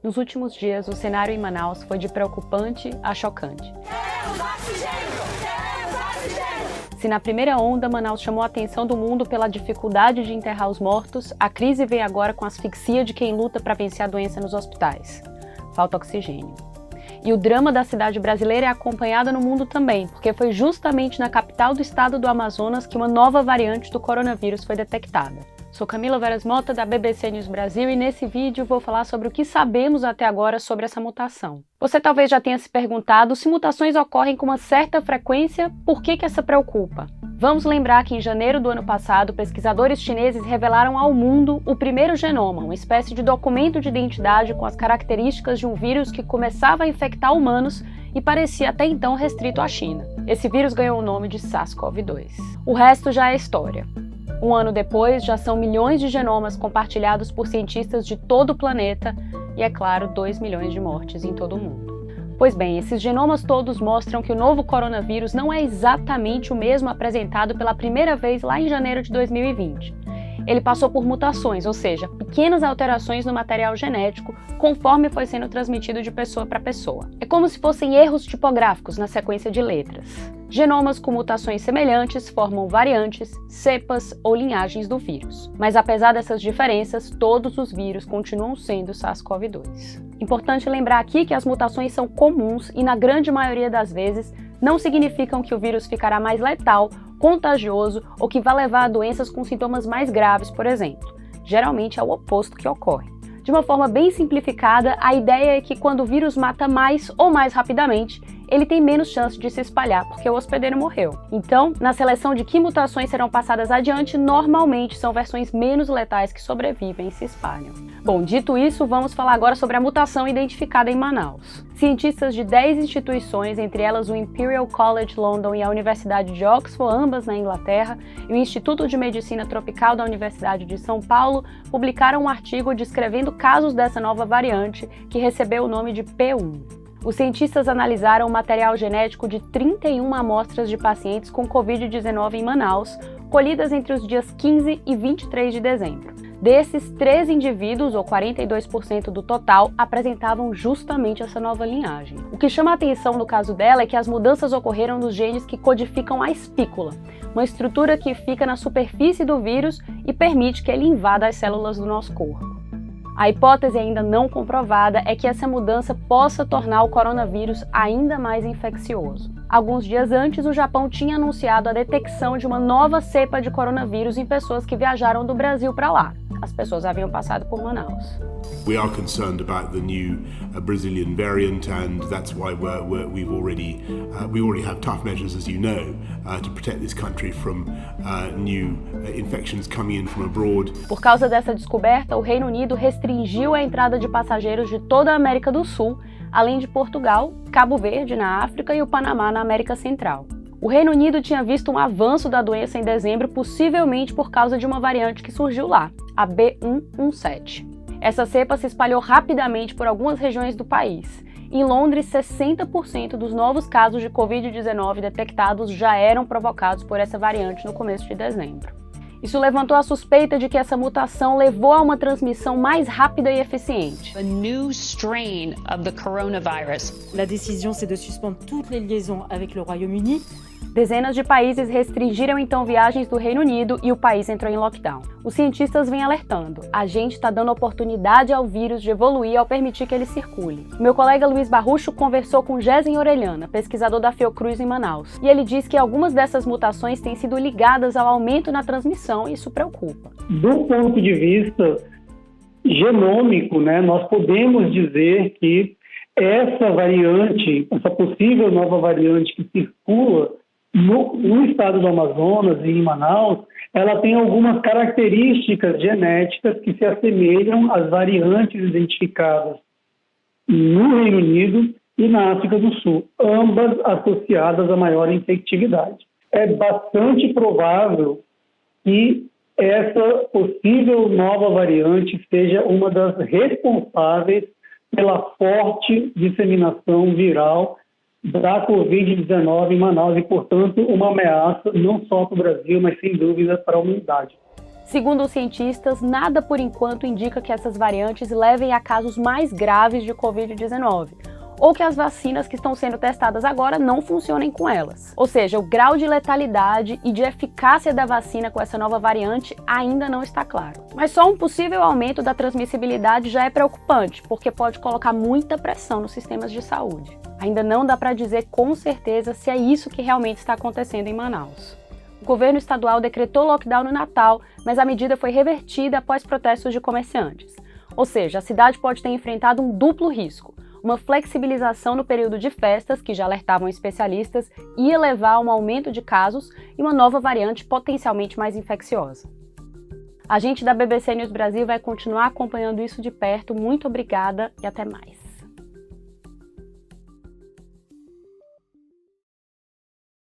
Nos últimos dias, o cenário em Manaus foi de preocupante a chocante. Se na primeira onda, Manaus chamou a atenção do mundo pela dificuldade de enterrar os mortos, a crise vem agora com a asfixia de quem luta para vencer a doença nos hospitais. Falta oxigênio. E o drama da cidade brasileira é acompanhado no mundo também, porque foi justamente na capital do estado do Amazonas que uma nova variante do coronavírus foi detectada. Sou Camila Veras Mota, da BBC News Brasil, e nesse vídeo vou falar sobre o que sabemos até agora sobre essa mutação. Você talvez já tenha se perguntado se mutações ocorrem com uma certa frequência, por que essa preocupa? Vamos lembrar que em janeiro do ano passado, pesquisadores chineses revelaram ao mundo o primeiro genoma, uma espécie de documento de identidade com as características de um vírus que começava a infectar humanos e parecia até então restrito à China. Esse vírus ganhou o nome de SARS-CoV-2. O resto já é história. Um ano depois, já são milhões de genomas compartilhados por cientistas de todo o planeta e, é claro, 2 milhões de mortes em todo o mundo. Pois bem, esses genomas todos mostram que o novo coronavírus não é exatamente o mesmo apresentado pela primeira vez lá em janeiro de 2020. Ele passou por mutações, ou seja, pequenas alterações no material genético conforme foi sendo transmitido de pessoa para pessoa. É como se fossem erros tipográficos na sequência de letras. Genomas com mutações semelhantes formam variantes, cepas ou linhagens do vírus. Mas apesar dessas diferenças, todos os vírus continuam sendo SARS-CoV-2. Importante lembrar aqui que as mutações são comuns e, na grande maioria das vezes, não significam que o vírus ficará mais letal, contagioso ou que vai levar a doenças com sintomas mais graves, por exemplo. Geralmente é o oposto que ocorre. De uma forma bem simplificada, a ideia é que quando o vírus mata mais ou mais rapidamente, ele tem menos chance de se espalhar, porque o hospedeiro morreu. Então, na seleção de que mutações serão passadas adiante, normalmente são versões menos letais que sobrevivem e se espalham. Bom, dito isso, vamos falar agora sobre a mutação identificada em Manaus. Cientistas de 10 instituições, entre elas o Imperial College London e a Universidade de Oxford, ambas na Inglaterra, e o Instituto de Medicina Tropical da Universidade de São Paulo, publicaram um artigo descrevendo casos dessa nova variante, que recebeu o nome de P1. Os cientistas analisaram o material genético de 31 amostras de pacientes com Covid-19 em Manaus, colhidas entre os dias 15 e 23 de dezembro. Desses, 3 indivíduos, ou 42% do total, apresentavam justamente essa nova linhagem. O que chama a atenção no caso dela é que as mudanças ocorreram nos genes que codificam a espícula, uma estrutura que fica na superfície do vírus e permite que ele invada as células do nosso corpo. A hipótese ainda não comprovada é que essa mudança possa tornar o coronavírus ainda mais infeccioso. Alguns dias antes, o Japão tinha anunciado a detecção de uma nova cepa de coronavírus em pessoas que viajaram do Brasil para lá. As pessoas haviam passado por Manaus. We are concerned about the new Brazilian variant, and that's why we already have tough measures, as you know, to protect this country from new infections coming in from abroad. Por causa dessa descoberta, o Reino Unido restringiu a entrada de passageiros de toda a América do Sul, além de Portugal, Cabo Verde na África e o Panamá na América Central. O Reino Unido tinha visto um avanço da doença em dezembro, possivelmente por causa de uma variante que surgiu lá, a B117. Essa cepa se espalhou rapidamente por algumas regiões do país. Em Londres, 60% dos novos casos de Covid-19 detectados já eram provocados por essa variante no começo de dezembro. Isso levantou a suspeita de que essa mutação levou a uma transmissão mais rápida e eficiente. A new strain of the coronavirus. La décision, c'est de suspendre toutes les liaisons avec le Royaume-Uni. Dezenas de países restringiram então viagens do Reino Unido e o país entrou em lockdown. Os cientistas vêm alertando: a gente está dando oportunidade ao vírus de evoluir ao permitir que ele circule. Meu colega Luiz Barrucho conversou com Gesen Orellana, pesquisador da Fiocruz em Manaus, e ele diz que algumas dessas mutações têm sido ligadas ao aumento na transmissão e isso preocupa. Do ponto de vista genômico, nós podemos dizer que essa variante, essa possível nova variante que circula no estado do Amazonas e em Manaus, ela tem algumas características genéticas que se assemelham às variantes identificadas no Reino Unido e na África do Sul, ambas associadas a maior infectividade. É bastante provável que essa possível nova variante seja uma das responsáveis pela forte disseminação viral da Covid-19 em Manaus e, portanto, uma ameaça não só para o Brasil, mas sem dúvida para a humanidade. Segundo os cientistas, nada por enquanto indica que essas variantes levem a casos mais graves de Covid-19, ou que as vacinas que estão sendo testadas agora não funcionem com elas. Ou seja, o grau de letalidade e de eficácia da vacina com essa nova variante ainda não está claro. Mas só um possível aumento da transmissibilidade já é preocupante, porque pode colocar muita pressão nos sistemas de saúde. Ainda não dá para dizer com certeza se é isso que realmente está acontecendo em Manaus. O governo estadual decretou lockdown no Natal, mas a medida foi revertida após protestos de comerciantes. Ou seja, a cidade pode ter enfrentado um duplo risco. Uma flexibilização no período de festas, que já alertavam especialistas, ia levar a um aumento de casos e uma nova variante potencialmente mais infecciosa. A gente da BBC News Brasil vai continuar acompanhando isso de perto. Muito obrigada e até mais.